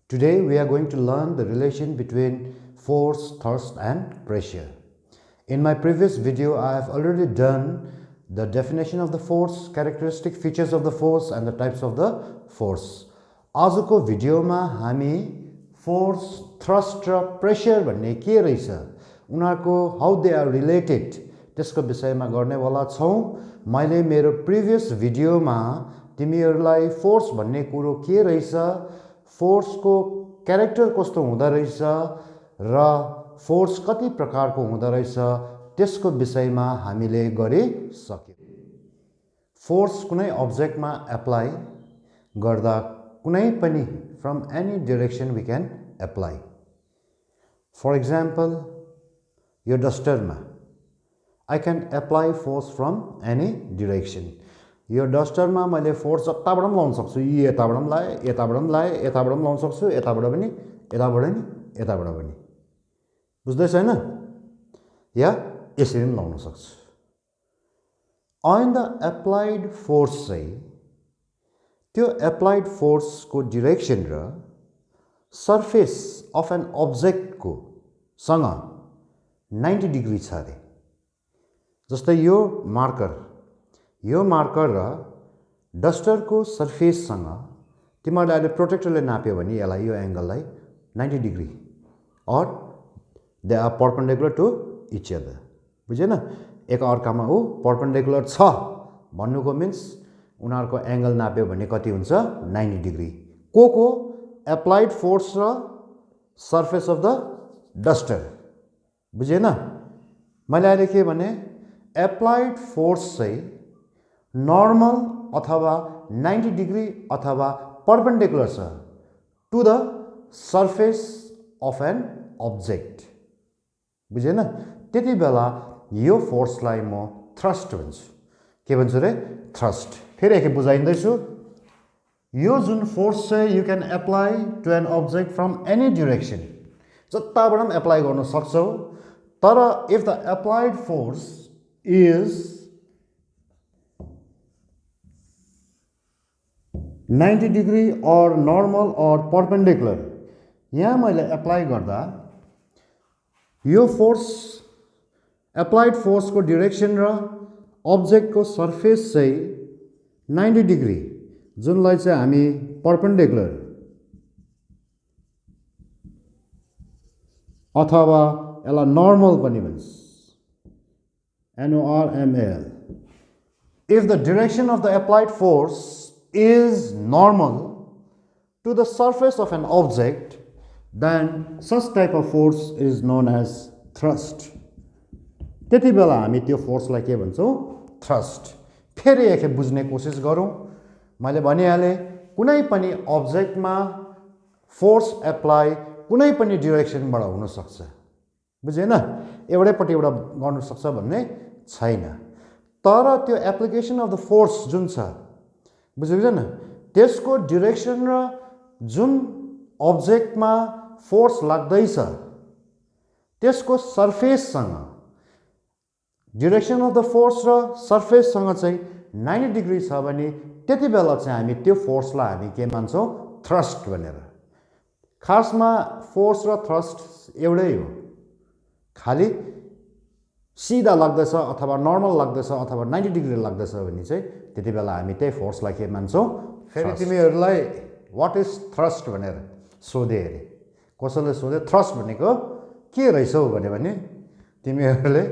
Today we are going to learn the relation between force, thrust and pressure. In my previous video, I have already done the definition of the force, characteristic features of the force and the types of the force. आजको भिडियोमा हामी force, thrust र pressure भन्ने के रहेछ, उनीहरुको how they are related त्यसको विषयमा गर्नेवाला छौं। मैले मेरो प्रिभियस भिडियोमा तिमीहरुलाई फोर्स भन्ने कुरो के रहेछ, फोर्स को क्यारेक्टर कस्तो हुँदा रहेछ र फोर्स कति प्रकारको हुँदा रहेछ त्यसको विषयमा हामीले गरिसक्यौं। फोर्स कुनै अब्जेक्टमा एप्लाई गर्दा कुनै पनि from any direction we can apply. For example, यो डस्टरमा I can apply force from any direction. यो डस्टरमा मैले फोर्स जताबाट पनि लाउन सक्छु, यताबाट पनि लाए, यताबाट पनि लाए, यताबाट पनि लाउन सक्छु, यताबाट पनि, यताबाट नि, यताबाट पनि। बुझ्दैछ हैन? या यसरी पनि लाउन सक्छु। On the applied force चाहिँ त्यो applied force को direction र surface of an object को सँग 90 डिग्री छ रे। जस्तै यो मार्कर र डस्टर को सर्फेस सँग तिमीले अहिले प्रोटेक्टरले नाप्यो भने यसलाई यो एंगललाई 90 degree or they are perpendicular to each other. बुझेन? एक अर्कामा उ परपेंडिकुलर छ भन्नुको मिन्स उनीहरुको एंगल नाप्यो भने कति हुन्छ 90 डिग्री। को एप्लाइड फोर्स र सर्फेस अफ द डस्टर। बुझेन? मैले अहिले के भने एप्लाइड फोर्स चाहिँ नर्मल अथवा 90 डिग्री अथवा परपेंडिकुलर छ to the surface of an object. बुझेन? त्यति बेला यो फोर्सलाई म थ्रस्ट भन्छु। के भन्छु रे? थ्रस्ट। फेरि एकखेप बुझाइन्दैछु। यो जुन फोर्स चाहिँ you can apply to an object from any direction, जताबाट पनि एप्लाई गर्न सक्छौ। तर if the applied force is 90 degree or normal or perpendicular, यहाँ मैले एप्लाई गर्दा यो फोर्स एप्लाइड फोर्स को डाइरेक्सन र ऑब्जेक्ट को सर्फेस चाहिँ 90 डिग्री जुनलाई चाहिँ हामी परपेंडिकुलर अथवा यसलाई नर्मल पनि भन्छ, NORML. If the direction of the applied force is normal to the surface of an object, then such type of force is known as thrust. त्यति बेला हामी त्यो फोर्सलाई के भन्छौं? थ्रस्ट। फेरि एकखेप बुझ्ने कोसिस गरौं। मैले भनिहाले कुनै पनि अब्जेक्टमा फोर्स एप्लाई कुनै पनि डाइरेक्सनबाट हुन सक्छ। बुझेन? एउटैपट्टिबाट गर्न सक्छ भन्ने छैन। तर त्यो एप्लिकेसन अफ द फोर्स जुन छ, बुझ्दैन? त्यसको डाइरेक्सन र जुन अब्जेक्टमा फोर्स लाग्दैछ त्यसको सर्फेससँग, डाइरेक्सन अफ द फोर्स र सर्फेससँग चाहिँ 90 डिग्री छ भने त्यति बेला चाहिँ हामी त्यो फोर्सलाई हामी के मान्छौं? थ्रस्ट भनेर। खासमा फोर्स र थ्रस्ट एउटै हो। खाली सीधा लाग्दैछ अथवा नर्मल लाग्दैछ अथवा 90 डिग्री लाग्दैछ भने चाहिँ त्यति बेला हामी त्यही फोर्सलाई के मान्छौं? फेरि तिमीहरुलाई व्हाट इज थ्रस्ट भनेर सोधे अरे। कसैले सोधे थ्रस्ट भनेको के रहेछ भने तिमीहरुले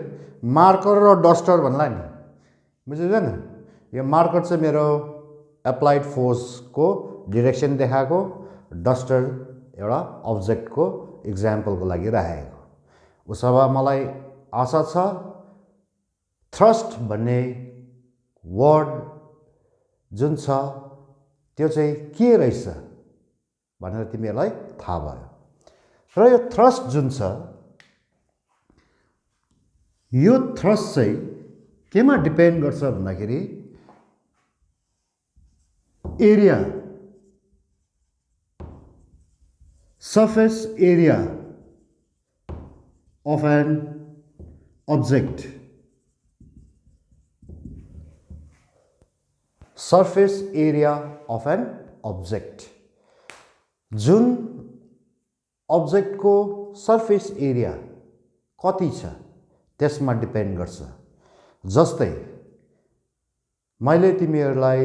मार्कर र डस्टर भन्ला नि। बुझ्दैन? यो मार्कर चाहिँ मेरो एप्लाइड फोर्स को डाइरेक्सन देखाएको, डस्टर एउटा अब्जेक्ट को एक्जाम्पल को लागि राखेको। उसो मलाई आशा छ थ्रस्ट भन्ने वर्ड जुन छ त्यो चाहिँ के रहेछ भनेर तिमीहरुलाई थाहा भयो। र यो थ्रस्ट जुन छ, यो थ्रस्ट चाहिँ केमा डिपेन्ड गर्छ भन्दाखेरि area, surface area of an object, surface area of an object, जुन अब्जेक्टको सर्फेस एरिया कति छ त्यसमा डिपेन्ड गर्छ। जस्तै मैले तिमीहरूलाई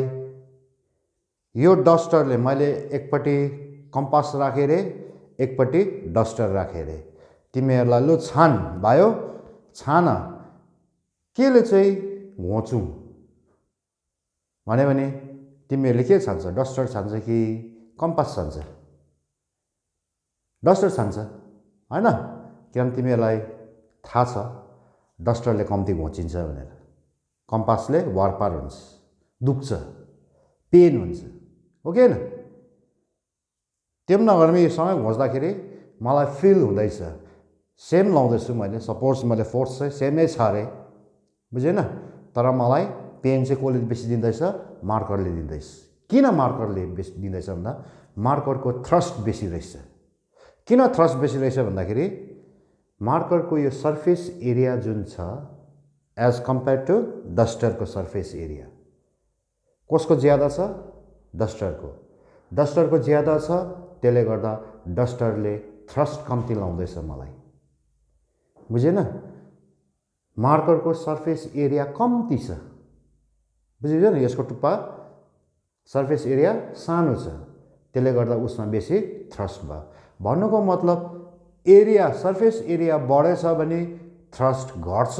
यो डस्टरले मैले एकपट्टि कम्पास राखेँ रे एकपट्टि डस्टर राखेँ रे, तिमीहरूलाई लु छान भयो छान केले चाहिँ घोचौँ भन्यो भने तिमीहरूले के छान्छ, डस्टर छान्छ कि कम्पास छान्छ? डस्टर छान्छ हैन, किनभने तिमीहरूलाई थाहा छ डस्टरले कम्ती घोचिन्छ भनेर, कम्पासले वारपार हुन्छ, दुख्छ, पेन हुन्छ, हो कि हैन? त्यो नगर्मी सँगै घोच्दाखेरि मलाई फिल हुँदैछ, सेम लाउँदैछु मैले, सपोज मैले फोर्स चाहिँ सेमै छ अरे, बुझेन? तर मलाई पेन चाहिँ कसले बेसी दिँदैछ? मार्करले दिँदैछ। किन मार्करले बेसी दिँदैछ भन्दा मार्करको थ्रस्ट बेसी रहेछ। किन थ्रस्ट बेसी रहेछ भन्दाखेरि मार्करको यो सर्फेस एरिया जुन छ एज कम्पेयर टु डस्टरको सर्फेस एरिया कसको ज्यादा छ? डस्टरको। डस्टरको ज्यादा छ, त्यसले गर्दा डस्टरले थ्रस्ट कम्ती लाउँदैछ मलाई, बुझेन? मार्करको सर्फेस एरिया कम्ती छ, बुझियो नि? यसको टुप्पा सर्फेस एरिया सानो छ, त्यसले गर्दा उसमा बेसी थ्रस्ट भयो। भन्नुको मतलब एरिया सर्फेस एरिया बढेछ भने थ्रस्ट घट्छ,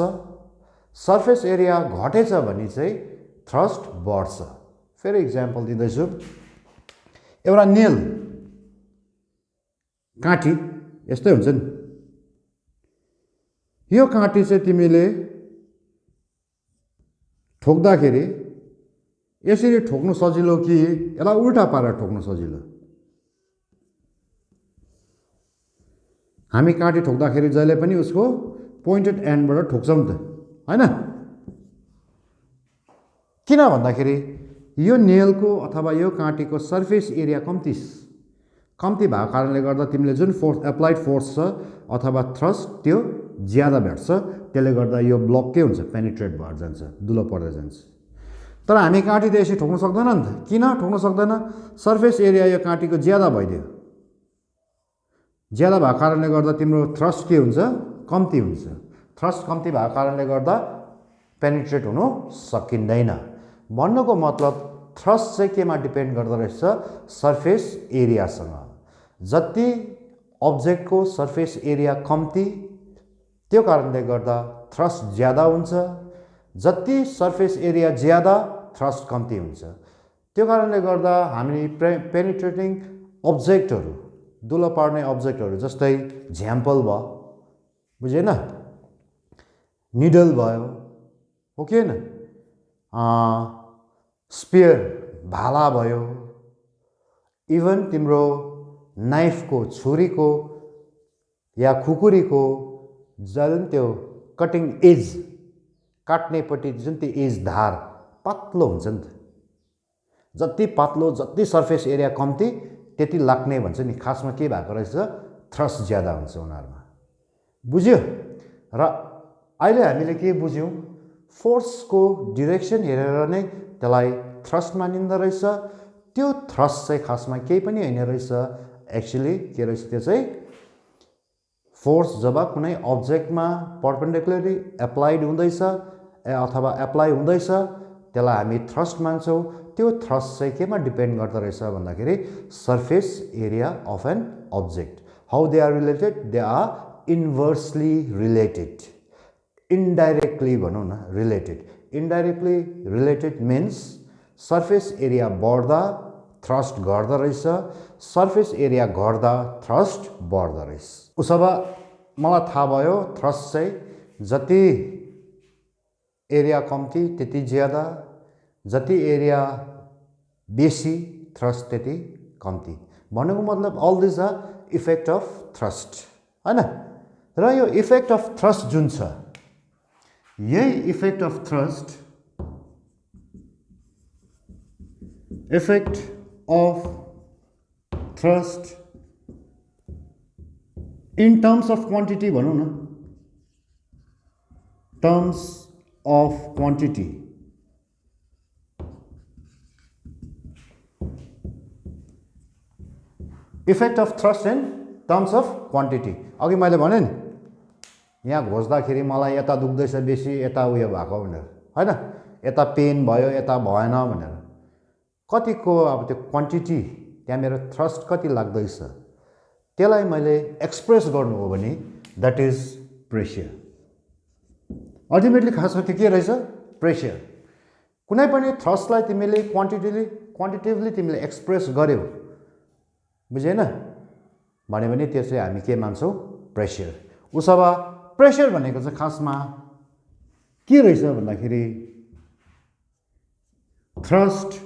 सर्फेस एरिया घटेछ भने चाहिँ थ्रस्ट बढ्छ। फेरि इक्जाम्पल दिँदैछु, एउटा नेल काँटी यस्तै हुन्छ नि, यो काँटी चाहिँ तिमीले ठोक्दाखेरि यसरी ठोक्नु सजिलो कि यसलाई उल्टा पारेर ठोक्नु सजिलो? हामी काँटी ठोक्दाखेरि जहिले पनि उसको पोइन्टेड एन्डबाट ठोक्छौँ त, हैन? किन भन्दाखेरि यो नेलको अथवा यो काँटीको सर्फेस एरिया कम्ती भएको कारणले गर्दा तिमीले जुन फोर्स एप्लाइड फोर्स छ अथवा थ्रस्ट त्यो ज्यादा भेट्छ, त्यसले गर्दा यो ब्लक के हुन्छ? पेनिट्रेट भएर जान्छ, दुलो पर्दै जान्छ। तर हामी काँटी त यसरी ठोक्न सक्दैन नि त। किन ठोक्न सक्दैन? सर्फेस एरिया यो काँटीको ज्यादा भइदियो, ज्यादा भएको कारणले गर्दा तिम्रो थ्रस्ट के हुन्छ? कम्ती हुन्छ। थ्रस्ट कम्ती भएको कारणले गर्दा पेनिट्रेट हुनु सकिँदैन। भन्नुको मतलब थ्रस्ट चाहिँ केमा डिपेन्ड गर्दो रहेछ? सर्फेस एरियासँग। जति अब्जेक्टको सर्फेस एरिया कम्ती त्यो कारणले गर्दा थ्रस्ट ज्यादा हुन्छ, जति सर्फेस एरिया ज्यादा थ्रस्ट कम्ती हुन्छ। त्यो कारणले गर्दा हामी पेनिट्रेटिङ अब्जेक्टहरू, दुलो पार्ने अब्जेक्टहरू जस्तै झ्याम्पल भयो, बुझेन? निडल भयो, हो कि हैन? स्पियर भाला भयो, इभन तिम्रो नाइफको छुरीको या खुकुरीको जुन त्यो कटिङ एज काट्नेपट्टि जुन त्यो एज धार पातलो हुन्छ नि त, जति पातलो जति सर्फेस एरिया कम्ती त्यति लाग्ने भन्छ नि। खासमा के भएको रहेछ? थ्रस्ट ज्यादा हुन्छ उनीहरूमा, बुझ्यो? र अहिले हामीले के बुझ्यौँ? फोर्सको डिरेक्सन हेरेर नै त्यसलाई थ्रस्ट मानिँदो रहेछ। त्यो थ्रस्ट चाहिँ खासमा केही पनि होइन रहेछ, एक्चुअली के रहेछ त्यो चाहिँ फोर्स जब कुनै अब्जेक्टमा पर्पेन्डिकुलरली एप्लाइड हुँदैछ अथवा एप्लाई हुँदैछ त्यसलाई हामी थ्रस्ट मान्छौँ। त्यो थ्रस्ट चाहिँ केमा डिपेन्ड गर्दो रहेछ भन्दाखेरि surface area of an object. How they are related? They are inversely related, indirectly भनौँ न related. Indirectly related means surface area बढ्दा थ्रस्ट घट्दो रहेछ, सर्फेस एरिया घट्दा थ्रस्ट बढ्दो रहेछ। उसो भए मलाई थाहा भयो थ्रस्ट चाहिँ जति एरिया कम्ती त्यति ज्यादा, जति एरिया बेसी थ्रस्ट त्यति कम्ती। भन्नुको मतलब all this are effect of thrust, हैन? र यो इफेक्ट अफ थ्रस्ट जुन छ, यही effect of thrust, effect of thrust in terms of quantity भनौँ न, terms of quantity, effect of thrust in terms of quantity अघि मैले भने नि यहाँ घोच्दाखेरि मलाई यता दुख्दैछ बेसी यता उयो भएको भनेर हैन यता पेन भयो यता भएन भनेर कतिको अब त्यो क्वान्टिटी त्यहाँ मेरो थ्रस्ट कति लाग्दैछ त्यसलाई मैले एक्सप्रेस गर्नु हो भने द्याट इज प्रेसर अल्टिमेटली खासमा त्यो के रहेछ प्रेसर कुनै पनि थ्रस्टलाई तिमीले क्वान्टिटिभली तिमीले एक्सप्रेस गर्यौ बुझेन भन्यो भने त्यो चाहिँ हामी के मान्छौँ प्रेसर उसो भए प्रेसर भनेको चाहिँ खासमा के रहेछ भन्दाखेरि thrust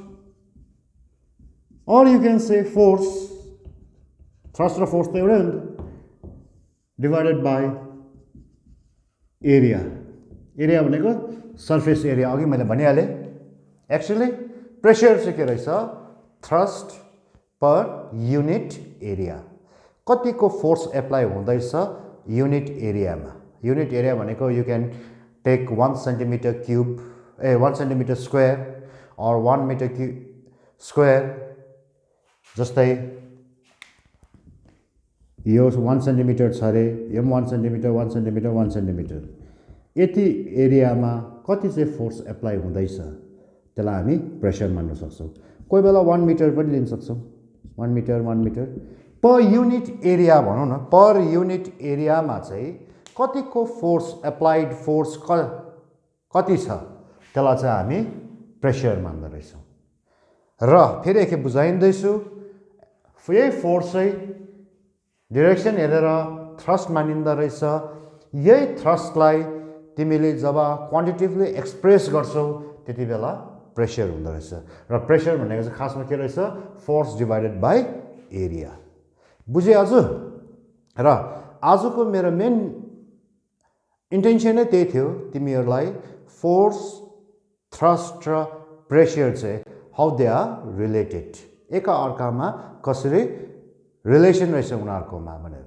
or you can say force thrust र force त एउटै हो नि divided by area area भनेको surface area अघि मैले भनिहालेँ एक्चुअली प्रेसर चाहिँ के रहेछ थ्रस्ट पर युनिट एरिया कतिको फोर्स एप्लाई हुँदैछ युनिट एरिया भनेको you can take 1 centimetre cube 1 centimetre square or 1 metre square जस्तै यो 1 सेन्टिमिटर छ अरे यो 1 सेन्टिमिटर 1 सेन्टिमिटर 1 सेन्टिमिटर यति एरियामा कति चाहिँ फोर्स एप्लाई हुँदैछ त्यसलाई हामी प्रेसर मान्न सक्छौँ कोही बेला 1 मिटर पनि लिन सक्छौँ 1 मिटर पर युनिट एरिया भनौँ न पर युनिट एरियामा चाहिँ कतिको फोर्स एप्लाइड फोर्स कति छ त्यसलाई चाहिँ हामी प्रेसर मान्दो रहेछौँ र फेरि एकखेप बुझाइन्दैछु यही फोर्स चाहिँ डिरेक्सन हेरेर थ्रस्ट मानिँदो रहेछ यही थ्रस्टलाई तिमीले जब क्वान्टिटिभली एक्सप्रेस गर्छौ त्यति बेला प्रेसर हुँदो रहेछ र प्रेसर भनेको चाहिँ खासमा के रहेछ फोर्स डिभाइडेड बाई एरिया बुझे आज र आजको मेरो मेन इन्टेन्सनै त्यही थियो तिमीहरूलाई फोर्स थ्रस्ट र प्रेसर चाहिँ हाउ दे आर रिलेटेड एका अर्कामा कसरी रिलेसन रहेछ उनीहरुकोमा भनेर